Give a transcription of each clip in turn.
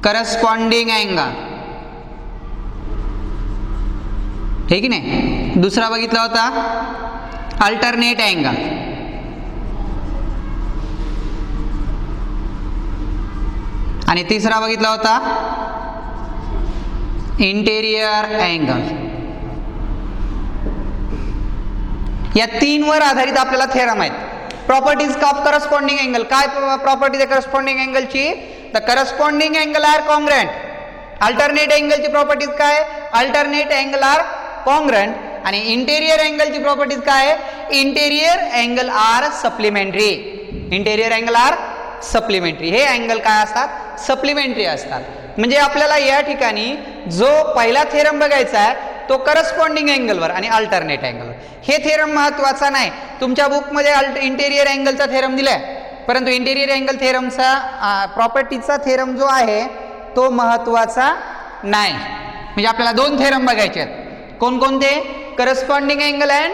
Corresponding angle, हे की नाही. दुसरा बघितला होता अल्टरनेट अँगल. आणि तिसरा बघितला होता इंटेरियर अँगल. या तीनवर आधारित आपल्याला थेरम आहेत. Properties of corresponding angle. काय प्रॉपर्टीज आहे करस्पॉन्डिंग अँगलची? The corresponding angle are congruent. Alternate अँगलची प्रॉपर्टीज काय? Alternate angle are congruent. आणि इंटेरियर अँगलची प्रॉपर्टीज काय? Interior angle are supplementary. Interior angle are supplementary. हे अँगल काय असतात? सप्लिमेंटरी असतात. म्हणजे आपल्याला या ठिकाणी जो पहिला थेरम बघायचा आहे तो करस्पॉन्डिंग अँगलवर आणि अल्टरनेट अँगलवर. हे थेरम महत्वाचा नाही. तुमच्या बुकमध्ये इंटेरियर अँगलचा थेरम दिलाय, परंतु इंटेरियर अँगल थेरमचा प्रॉपर्टीचा थेरम जो आहे तो महत्वाचा नाही. म्हणजे आपल्याला दोन थेरम बघायचे आहेत. कोणकोणते? Corresponding angle and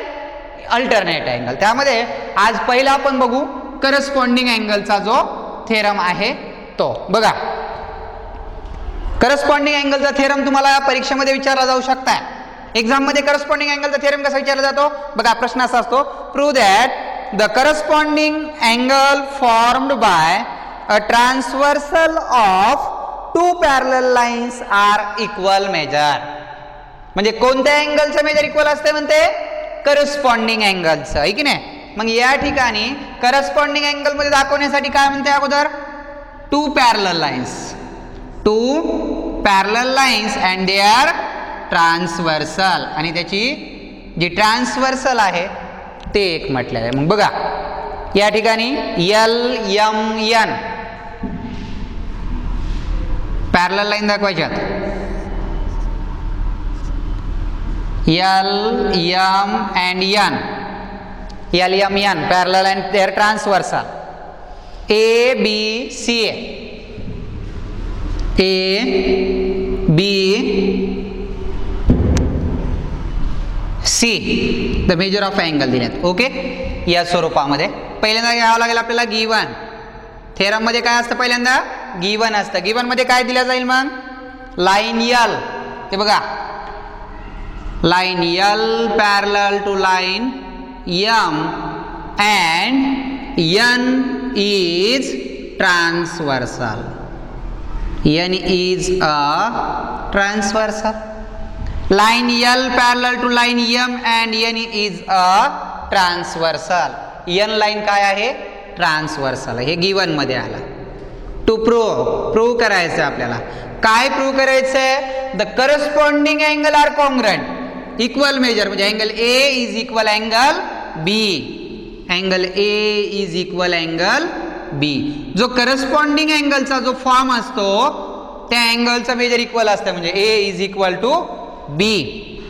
alternate angle. त्यामध्ये आज पहिला आपण बघू करस्पॉन्डिंग अँगलचा जो थेरम आहे तो. बघा, करस्पॉन्डिंग अँगलचा थेरम तुम्हाला परीक्षेमध्ये विचारला जाऊ शकता. एक्झाम मध्ये करस्पॉन्डिंग अँगलचा थेरम कसा विचारला जातो? बघा, प्रश्न असा असतो, prove that the corresponding angle formed by a transversal of two parallel lines are equal measure. म्हणजे कोणत्या अँगलचं मेजर इक्वल असते म्हणते? करस्पॉन्डिंग अँगलचं, आहे की नाही. मग या ठिकाणी करस्पॉन्डिंग अँगल मध्ये दाखवण्यासाठी काय म्हणते अगोदर? Two parallel lines. Two parallel lines and they are transversal. आणि त्याची जी ट्रान्सव्हर्सल आहे ते एक म्हटलेलं आहे. मग बघा, या ठिकाणी L M N parallel line दाखवायच्यात. L M and N. L M N parallel and they are transversal. A B C A B C the measure of angle दिलेत. ओके, या स्वरूपामध्ये पहिल्यांदा घ्यावं लागेल आपल्याला गिवन. थेरम मध्ये काय असतं? पहिल्यांदा गिवन असतं. गिवन मध्ये काय दिलं जाईल? मग लाईन यल. ते बघा, line L parallel to line M and N is transversal. N is a transversal. line L parallel to line M and N is a transversal. N line काय आहे? ट्रान्सव्हर्सल. हे गिवन मध्ये आला. To prove करायचं आपल्याला. काय prove करायचंय? The corresponding angle are congruent. Equal measure म्हणजे angle A is equal angle B. Angle A is equal angle B. जो करस्पॉन्डिंग अँगलचा जो फॉर्म असतो त्या अँगलचा मेजर इक्वल असतं. म्हणजे A is equal to B.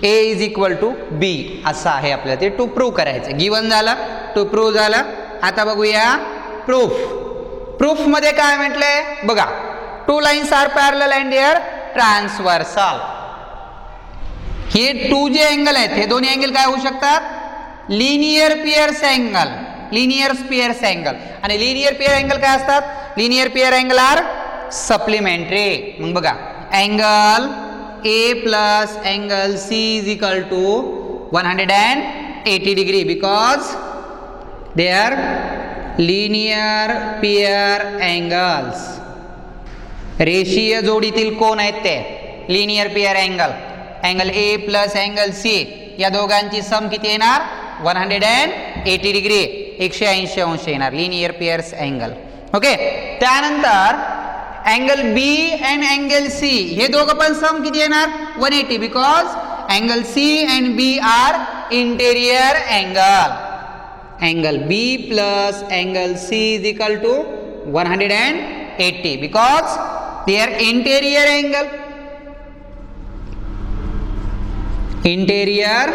A is equal to B असं आहे आपल्याला ते टू प्रूव्ह करायचं. गिवन झालं, टू प्रूव्ह झालं. आता बघूया प्रूफ. प्रूफ मध्ये काय म्हटलंय? बघा, two lines are parallel and they are transversal. हे टू जे अँगल आहेत हे दोन्ही अँगल काय होऊ शकतात? Linear pairs angle. Linear pairs angle. आणि लिनियर पियर अँगल काय असतात? Linear pair angle are supplementary. मग बघा, angle A plus angle C is equal to 180 degree because they are linear pair angles. रेषीय जोडीतील कोण आहेत ते? Linear pair angle. Angle A plus angle C या दोघांची सम किती येणार? 180 डिग्री, 180 अंश येणार. Linear pairs angle. ओके, त्यानंतर angle B and angle C हे दोघं पण सम किती येणार? 180 because angle C and B are interior angle. Angle B plus angle C is equal to 180 because they are interior angle. Interior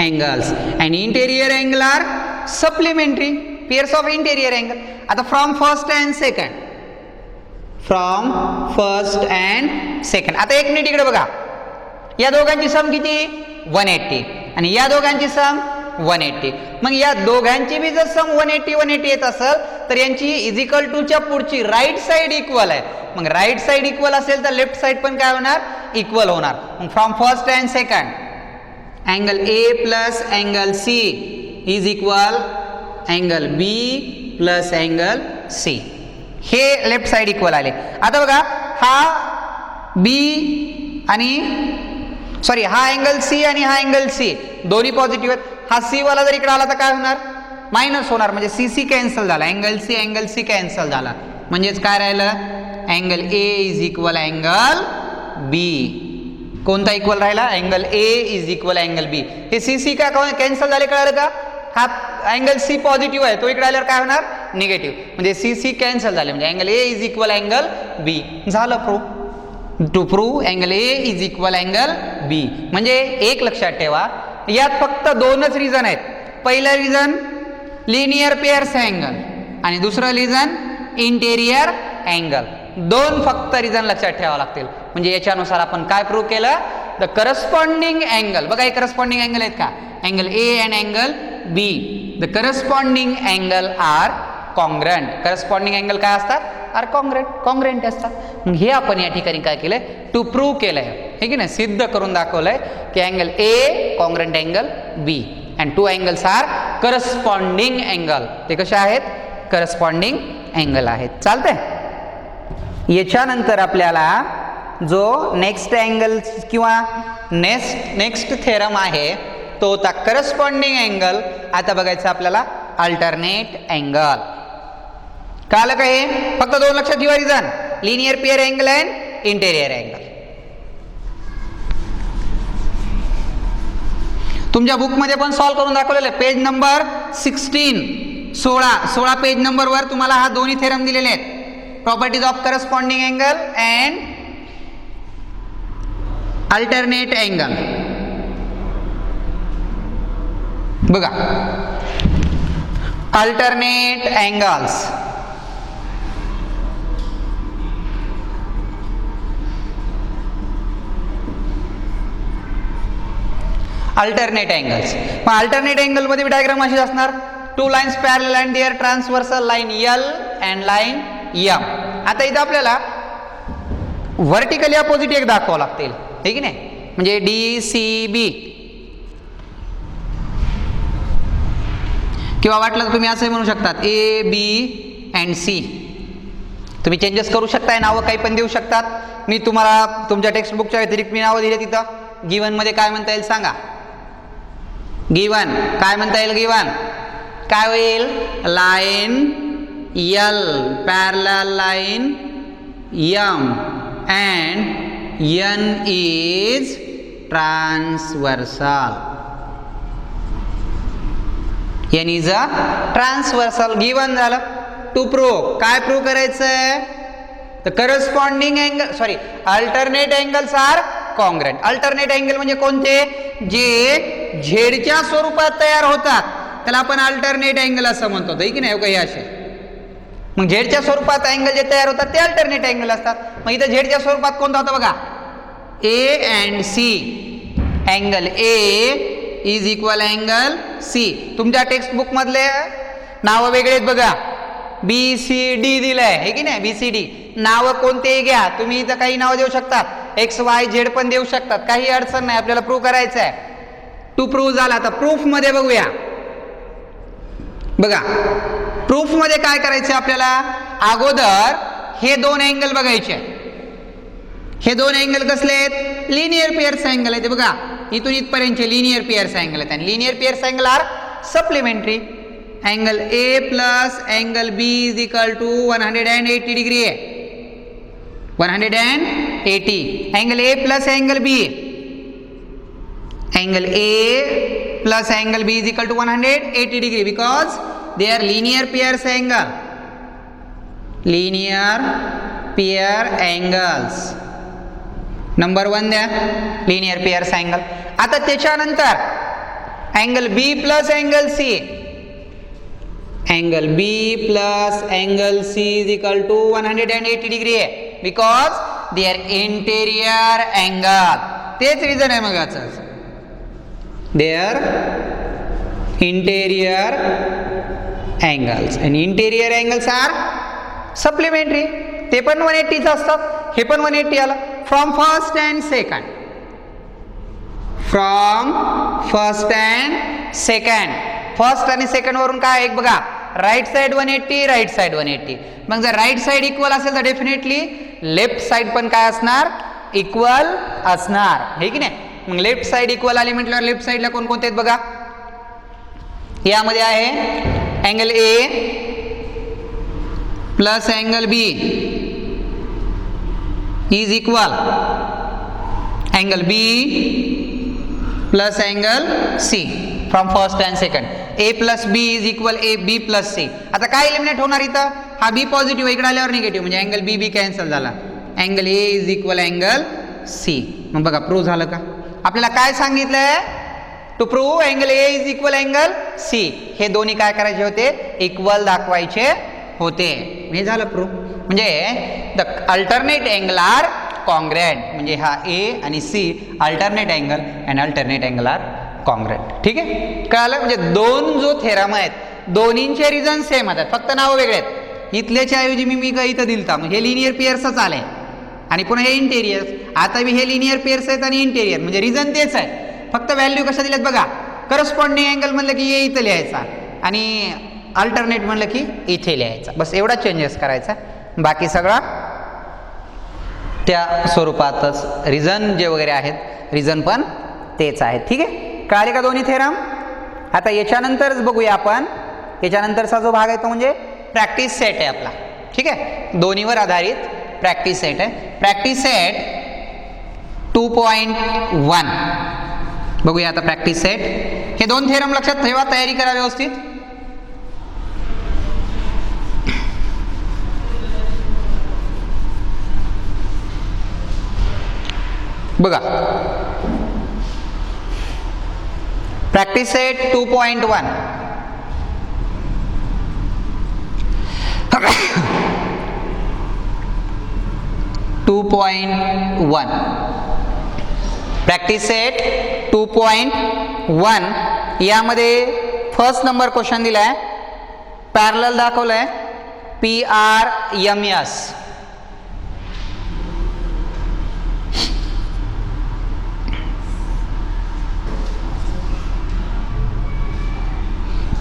angles and interior angle are supplementary pairs of interior angle. आता from first and second, from first and second. आता एक minute इकडे बघा, या दोघांची सम किती? 180 आणि या दोघांची सम 180. मग या दोघांची बी जर सम 180 येत असेल तर यांची इज इक्वल टू च्या पुढची राईट साइड इक्वल आहे. मग राईट साईड इक्वल असेल तर लेफ्ट साईड पण काय होणार, इक्वल होणार. मग from first and second angle A plus angle C is equal angle B plus angle C. हे लेफ्ट साईड इक्वल आले. आता बघा हा बी आणि सॉरी हा अँगल सी आणि हा अँगल सी दोन्ही पॉझिटिव्ह आहेत. हा सी वाला जर इकडे आला तर काय होणार, मायनस होणार. म्हणजे सी सी कॅन्सल झाला, अँगल सी कॅन्सल झाला. म्हणजेच काय राहिलं, angle A is equal angle B. कोणता इक्वल राहिला, angle A is equal angle B. हे सी सी का कॅन्सल झाले कळलं का. हा अँगल सी पॉझिटिव्ह आहे, तो इकडे आल्यावर काय होणार, निगेटिव्ह. म्हणजे सी सी कॅन्सल झाले, म्हणजे angle A is equal angle B. झालं proof. To prove angle A is equal angle B. म्हणजे एक लक्षात ठेवा, यात फक्त दोनच रिझन आहेत. पहिलं रिझन लिनियर पेअर्स अँगल आणि दुसरं रिझन इंटेरियर अँगल. दोन फक्त रिझन लक्षात ठेवावं लागतील. म्हणजे याच्यानुसार आपण काय प्रूव्ह केलं, द करस्पॉन्डिंग अँगल. बघा हे करस्पॉन्डिंग अँगल आहेत का, angle A and angle B. The corresponding angle are congruent. Corresponding angle काय असतात, आर कॉन्ग्रंट असतात. मग हे आपण या ठिकाणी काय केलंय, टू प्रूव्ह केलंय, हे की नाही, सिद्ध करून दाखवलंय की angle A congruent angle B and two angles are corresponding angle. ते कसे आहेत, करस्पॉन्डिंग अँगल आहेत. चालतंय. याच्यानंतर आपल्याला जो नेक्स्ट अँगल किंवा नेक्स्ट थेरम आहे तो होता करस्पॉन्डिंग अँगल. आता बघायचं आपल्याला अल्टरनेट अँगल. कळलं का, हे फक्त दोन लक्षात ठेवा reason, linear pair angle and interior angle. तुमच्या बुकमध्ये पण सॉल्व्ह करून दाखवलेलं आहे, पेज नंबर 16 पेज नंबर वर तुम्हाला हा दोन्ही थेरम दिलेले आहेत. Properties of corresponding angle and alternate angle. बघा अल्टरनेट अँगल्स. Alternate angles. मग अल्टरनेट अँगल मध्ये डायग्राम अशी असणार, two lines parallel and their transversal line L and line M. आता इथं आपल्याला व्हर्टिकली अपोजिट एक दाखवावं लागतील, हे की नाही. म्हणजे डी सी बी किंवा वाटलं तर तुम्ही असंही म्हणू शकतात ए बी अँड सी. तुम्ही चेंजेस करू शकताय, नावं काही पण देऊ शकतात. मी तुम्हाला तुमच्या टेक्स्टबुकच्या व्यतिरिक्त मी नावं दिले तिथं. गिवन मध्ये काय म्हणता येईल सांगा, गिवन काय म्हणता येईल, गिवन काय होईल, line L parallel line M and N is transversal. N is a transversal. Given झालं. टू प्रूव्ह काय प्रूव्ह करायचंय, the corresponding angle sorry alternate angles are congruent. Alternate angle म्हणजे कोणते, जे झेडच्या स्वरूपात तयार होतात त्याला आपण अल्टरनेट अँगल असं म्हणतो, की नाही. काही असे मग झेडच्या स्वरूपात अँगल जे तयार होतात ते अल्टरनेट अँगल असतात. मग इथं झेडच्या स्वरूपात कोणता होता बघा, A and C. Angle A is equal angle C. तुमच्या टेक्स्टबुक मधले नावं वेगळे आहेत बघा, बी सी डी दिलंय, हे की नाही. बी सी डी नावं कोणतेही घ्या तुम्ही, इथं काही नावं देऊ शकतात, एक्स वाय झेड पण देऊ शकतात, काही अडचण नाही. आपल्याला प्रूव्ह करायचं आहे. टू प्रूव्ह झाला. आता प्रूफ मध्ये बघूया. बघा प्रूफ मध्ये काय करायचं आपल्याला, अगोदर हे दोन अँगल बघायचे. हे दोन अँगल कसले आहेत, लिनियर पेअर्स अँगल आहेत. बघा इथून इथपर्यंतचे लिनियर पेअर्स अँगल आहेत आणि linear pairs angle are supplementary. Angle A plus angle B is equal to 180 degree आहे, 180. Angle A plus angle B, angle A plus angle B is equal to 180 degree because they are linear pairs angle. Linear pair angles. Number 1 द्या, linear pairs angle. आता त्याच्यानंतर angle B plus angle C. Angle B plus angle C is equal to 180 degree आहे because they are interior angle. तेच reason आहे मग याचं, दे are interior angles and interior angles are supplementary. ते पण 180च असतात, हे पण 180 आलं. From first and second, from first and second, first आणि सेकंड वरून काय एक बघा, राईट साइड 180, राईट साइड 180. मग जर राईट साइड इक्वल असेल तर डेफिनेटली लेफ्ट साइड पण काय असणार, इक्वल असणार, हे की नाही. मग लेफ्ट साइड इक्वल आली म्हटल्यावर लेफ्ट साइडला कोणकोणते आहेत बघा, यामध्ये आहे angle A plus angle B is equal angle B plus angle C from first and second. A plus B is equal A B plus C. आता काय एलिमिनेट होणार इथं, हा बी पॉझिटिव्ह इकडे आल्यावर निगेटिव्ह, म्हणजे अँगल बी बी कॅन्सल झाला. Angle A is equal angle C. मग बघा प्रूव्ह झालं का. आपल्याला काय सांगितलंय, to prove angle A is equal angle C, हे दोन्ही काय करायचे होते, इक्वल दाखवायचे होते. हे झालं प्रूव्ह. म्हणजे the alternate angle are congruent, म्हणजे हा ए आणि C alternate angle and alternate angle are congruent. ठीक आहे, कळालं. म्हणजे दोन जो थेरम आहेत दोन्हींचे रिझन सेम आहेत, फक्त नावं वेगळे आहेत. इथल्याच्या ऐवजी मी इथं दिलता, म्हणजे हे लिनियर पेअर्सच आलंय आणि पुन्हा हे इंटेरियर्स. आता बी हे लिनियर पेअर्स आहेत आणि इंटेरियर, म्हणजे रिझन तेच आहे, फक्त व्हॅल्यू कशा दिल्यात बघा. करस्पॉन्डिंग अँगल म्हणलं की ए इथं लिहायचा आणि अल्टरनेट म्हणलं की इथे लिहायचा, बस एवढा चेंजेस करायचा. बाकी सगळा त्या स्वरूपातच, रिझन जे वगैरे आहेत रिझन पण तेच आहेत. ठीक आहे, कळाले का दोन्ही थेरम. आता याच्यानंतरच बघूया आपण, याच्यानंतरचा जो भाग आहे तो म्हणजे प्रॅक्टिस सेट आहे आपला. ठीक आहे, दोन्हीवर आधारित प्रॅक्टिस सेट आहे. प्रॅक्टिस सेट 2.1 बघूया आता. प्रॅक्टिस सेट हे दोन थेरम लक्षात ठेवा, तयारी करा व्यवस्थित. बघा प्रॅक्टिस सेट 2.1. प्रॅक्टिस सेट 2.1 यामध्ये फर्स्ट नंबर क्वेश्चन दिलाय, पॅरलल दाखवलंय PRMS.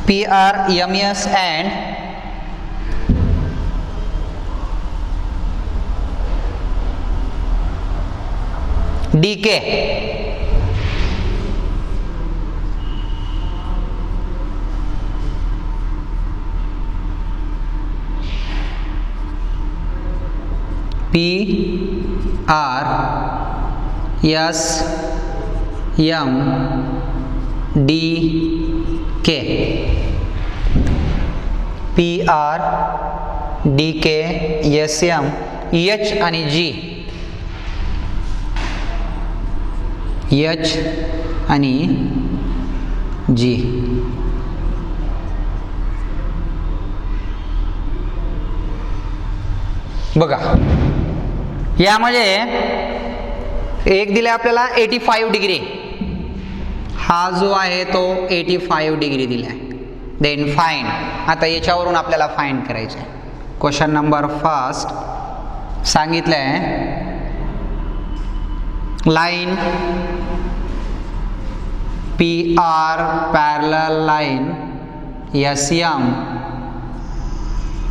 PRMS and DK. PRSMDK. PRDK SM H आणि G, H आणि G. बघा यामध्ये एक दिला आपल्याला 85 डिग्री, हा जो आहे तो 85 डिग्री दिला आहे. देन फाइंड, आता याच्यावरून आपल्याला फाइंड करायचं आहे. क्वेश्चन नंबर फर्स्ट सांगितलं आहे line PR parallel line SM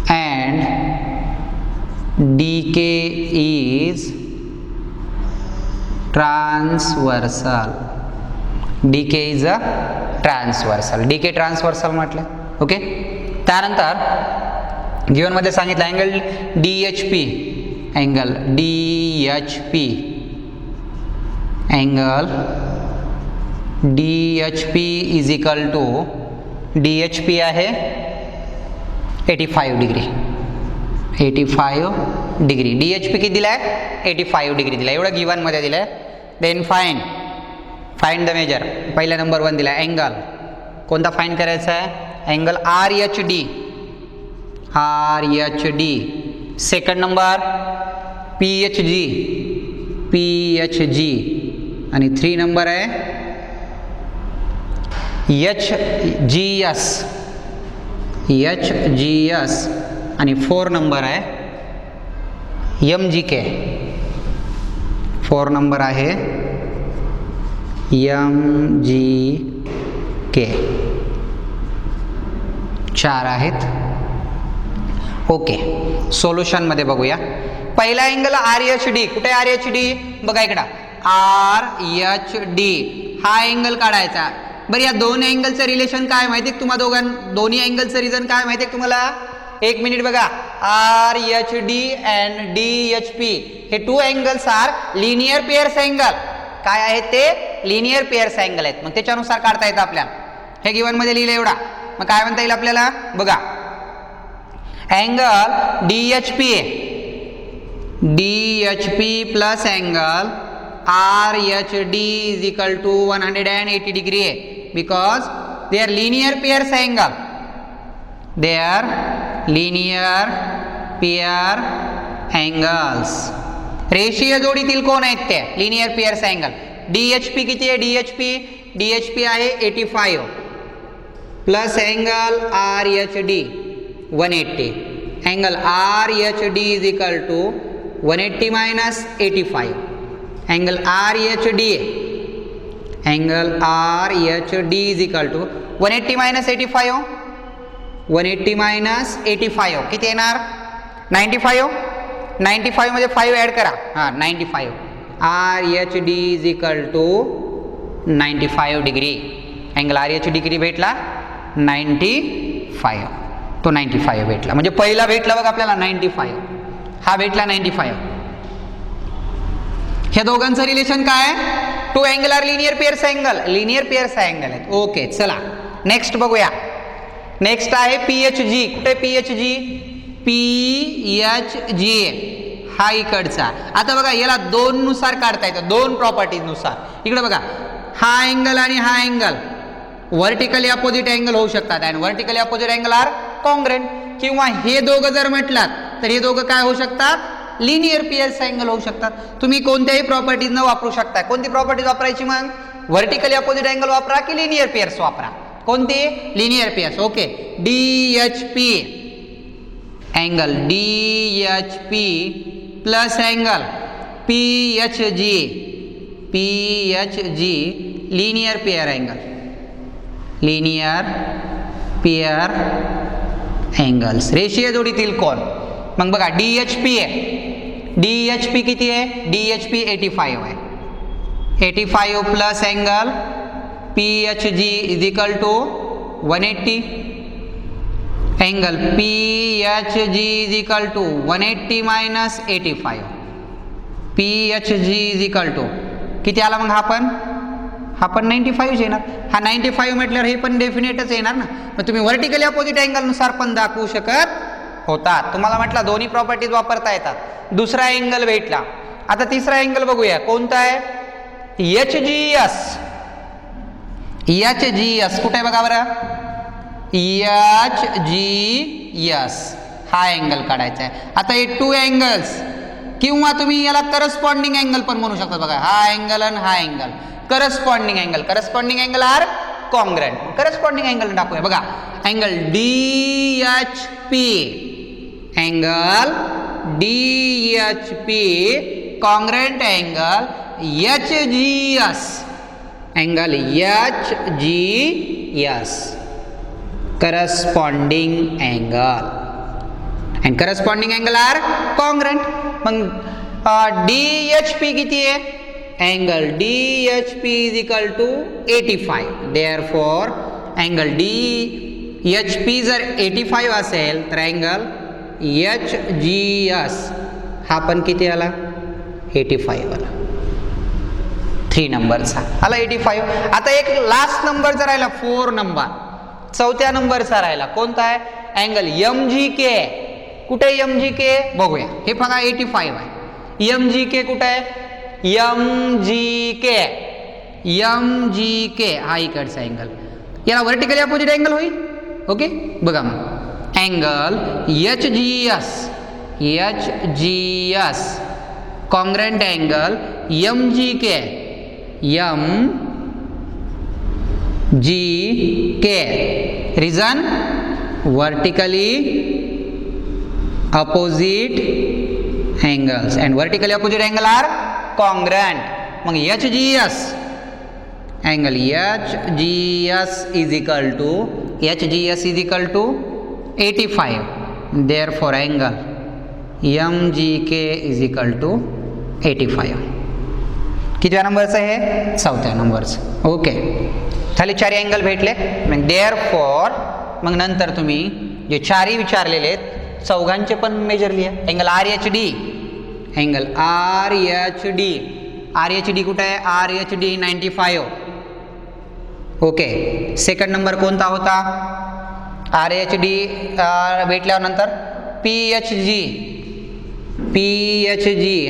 and DK is transversal. DK is a transversal. DK transversal म्हटलं. ओके, त्यानंतर गिवन मध्ये सांगितलं angle DHP, angle DHP, angle DHP is equal to, DHP आहे 85 degree, 85 degree. DHP किती दिलाय, 85 degree दिलाय, एवढं given मध्ये दिलंय. Then find the measure. पहिला नंबर 1 दिला अँगल, कोणता फाइंड करायचा आहे, angle RHD. Second number PHG आणि 3 नंबर आहे HGS आणि 4 नंबर आहे MGK 4 नंबर आहे MGK 4 आहेत. ओके, सोल्युशनमध्ये बघूया. पहिला अँगल RHD, कुठे RHD बघा इकडं RHD हा अँगल काढायचा. बरं, या दोन अँगलचं रिलेशन काय माहिती आहे तुम्हाला दोन्ही अँगलचं रिझन काय माहिती आहे तुम्हाला? एक मिनिट बघा. RHD अँड DHP हे two angles are linear pairs angle. काय आहेत ते? लिनियर पेअर्स अँगल आहेत. मग त्याच्यानुसार काढता येतं आपल्याला. हे गिवन मध्ये लिहिलं एवढा. मग काय म्हणता येईल आपल्याला बघा. Angle DHP plus angle RHD is equal to 180 degree आहे. Because they are linear pairs angle. They are linear pair angles. रेषीय जोडीतील कोण आहेत ते? Linear pairs angle. DHP किती आहे? DHP आहे 85 plus angle RHD 180. Angle RHD is equal to 180 minus 85. Angle RHD is equal to 180 minus 85. 180 minus 85 किती येणार? 95. 95 मध्ये 5 ॲड करा. हां, 95. RHD is equal to 95 degree. Angle RHD किती भेटला? 95. तो 95 भेटला. म्हणजे पहिला भेटला बघा आपल्याला 95. हा भेटला 95. ह्या दोघांचं रिलेशन काय? Two angle are linear pairs angle. Linear pairs angle आहेत. ओके, चला नेक्स्ट बघूया. नेक्स्ट आहे PHG. कुठे PHG हा इकडचा. आता बघा याला दोन नुसार काढता येतं, दोन प्रॉपर्टीज नुसार. इकडे बघा, हा अँगल आणि हा अँगल व्हर्टिकली अपोजिट अँगल होऊ शकतात. And vertically opposite angle are congruent. किंवा हे दोघं जर म्हटलात तर हे दोघं काय होऊ शकतात? लिनियर पेअर्स अँगल होऊ शकतात. तुम्ही कोणत्याही प्रॉपर्टीज न वापरू शकता. कोणती प्रॉपर्टीज वापरायची मग? व्हर्टिकली अपोजिट अँगल वापरा की लिनियर पेअर्स वापरा? कोणती? Linear pairs. Okay, DHP angle DHP plus angle PHG linear pair angle. Linear pair angles रेषीय जोडीतील कोण. मग बघा DHP आहे. DHP किती आहे? DHP 85 आहे. 85 plus angle PHG is equal to 180. Angle PHG is equal to 180 minus 85. PHG is equal to किती आला मग? हा पण 95 येणार. हा 95 म्हटल्यावर हे पण डेफिनेटच येणार ना. मग तुम्ही व्हर्टिकली अपोजिट अँगलनुसार पण दाखवू शकत होता. तुम्हाला म्हटलं दोन्ही प्रॉपर्टीज वापरता येतात. दुसरा अँगल भेटला. आता तिसरा अँगल बघूया. कोणता आहे? HGS. कुठे आहे बघा बरं? HGS हा अँगल काढायचा आहे. आता हे टू अँगल्स किंवा तुम्ही याला करस्पॉन्डिंग अँगल पण म्हणू शकता. बघा, हा अँगल आणि हा angle corresponding angle are congruent. Corresponding angle दाखवूया. बघा, angle DHP congruent angle HGS. Angle HGS corresponding angle and corresponding angle are congruent. मग DHP किती आहे? Angle DHP is equal to 85. Therefore angle DHP जर 85 असेल तर अँगल HGS हा पण किती आला? 85 आला. 3 नंबरचा आला 85. आता एक लास्ट नंबरचा राहिला 4 नंबर. चौथ्या नंबरचा राहिला. कोणता आहे? Angle MGK. कुठे MGK बघूया. हे बघा 85 आहे. MGK कुठे आहे? MGK हा इकडचा अँगल. याला व्हर्टिकली अपोजिट अँगल होईल. ओके, बघा मग angle HGS congruent angle MGK reason vertically opposite angles and vertically opposite angle are congruent. मग HGS angle HGS is equal to 85. Therefore angle MGK is equal to 85. कितव्या नंबरचं आहे? 4थ्या नंबरचं. Okay, खाली चारी अँगल भेटले. मग देअरफॉर मग नंतर तुम्ही जे चारी विचारलेले आहेत चौघांचे पण मेजर लिहा. अँगल RHD, अँगल RHD कुठं आहे? RHD 95. ओके, सेकंड नंबर कोणता होता? RHD भेटल्यावर नंतर PHG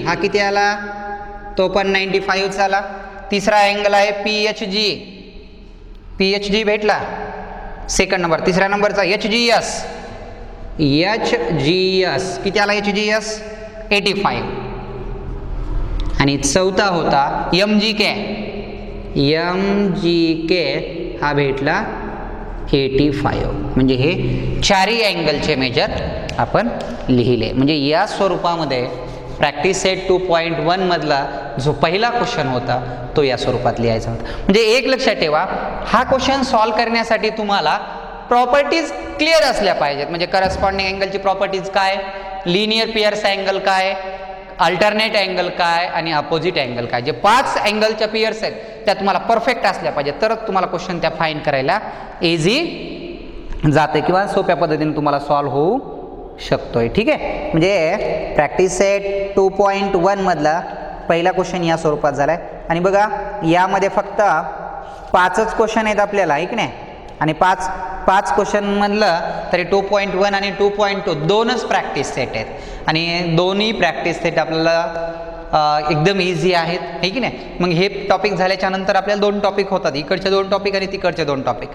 हा किती आला? तो पण 95 आला. तिसरा अँगल आहे PHG भेटला सेकंड नंबर. तिसऱ्या नंबरचा HGS किती आला? HGS 85. आणि चौथा होता MGK हा भेटला 85. म्हणजे हे चारही अँगलचे मेजर आपण लिहिले. म्हणजे या स्वरूपामध्ये प्रॅक्टिस सेट 2.1 मधला जो पहिला क्वेश्चन होता तो या स्वरूपात लिहायचा होता. म्हणजे एक लक्षात ठेवा, हा क्वेश्चन सॉल्व्ह करण्यासाठी तुम्हाला प्रॉपर्टीज क्लिअर असल्या पाहिजेत. म्हणजे करस्पॉन्डिंग अँगलची प्रॉपर्टीज काय, लिनियर पियर्स अँगल काय, अल्टरनेट अँगल काय आणि अपोजिट अँगल काय. जे 5 अँगलच्या पियर्स आहेत त्या तुम्हाला परफेक्ट असल्या पाहिजेत, तरच तुम्हाला क्वेश्चन त्या फाईंड करायला इझी जाते किंवा सोप्या पद्धतीने तुम्हाला सॉल्व्ह होऊ शकतोय. ठीक आहे, म्हणजे प्रॅक्टिस सेट 2.1 मधला पहिला क्वेश्चन या स्वरूपात झालाय. आणि बघा यामध्ये फक्त 5च क्वेश्चन आहेत आपल्याला, आहे की नाही? आणि 5 क्वेश्चन मधलं तरी 2.1 आणि 2.2 दोनच प्रॅक्टिस सेट आहेत. आणि दोन्ही प्रॅक्टिस सेट आपल्याला एकदम इझी आहेत, आहे की नाही? मग हे टॉपिक झाल्याच्या नंतर आपल्याला 2 टॉपिक होतात, इकडचे 2 टॉपिक आणि तिकडचे 2 टॉपिक.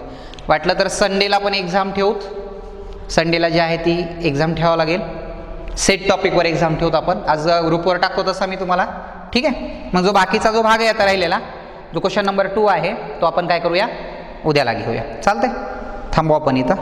वाटलं तर संडेला पण एक्झाम ठेवूत. संडेला जी आहे ती एक्झाम ठेवावं लागेल. सेट टॉपिकवर एक्झाम ठेवूत आपण. आज ग्रुपवर टाकतो तसा मी तुम्हाला. ठीक आहे, मग जो बाकीचा जो भाग आहे आता राहिलेला, जो क्वेश्चन नंबर 2 आहे तो आपण काय करूया? उद्याला घेऊया. चालतंय, थांबू आपण इथं.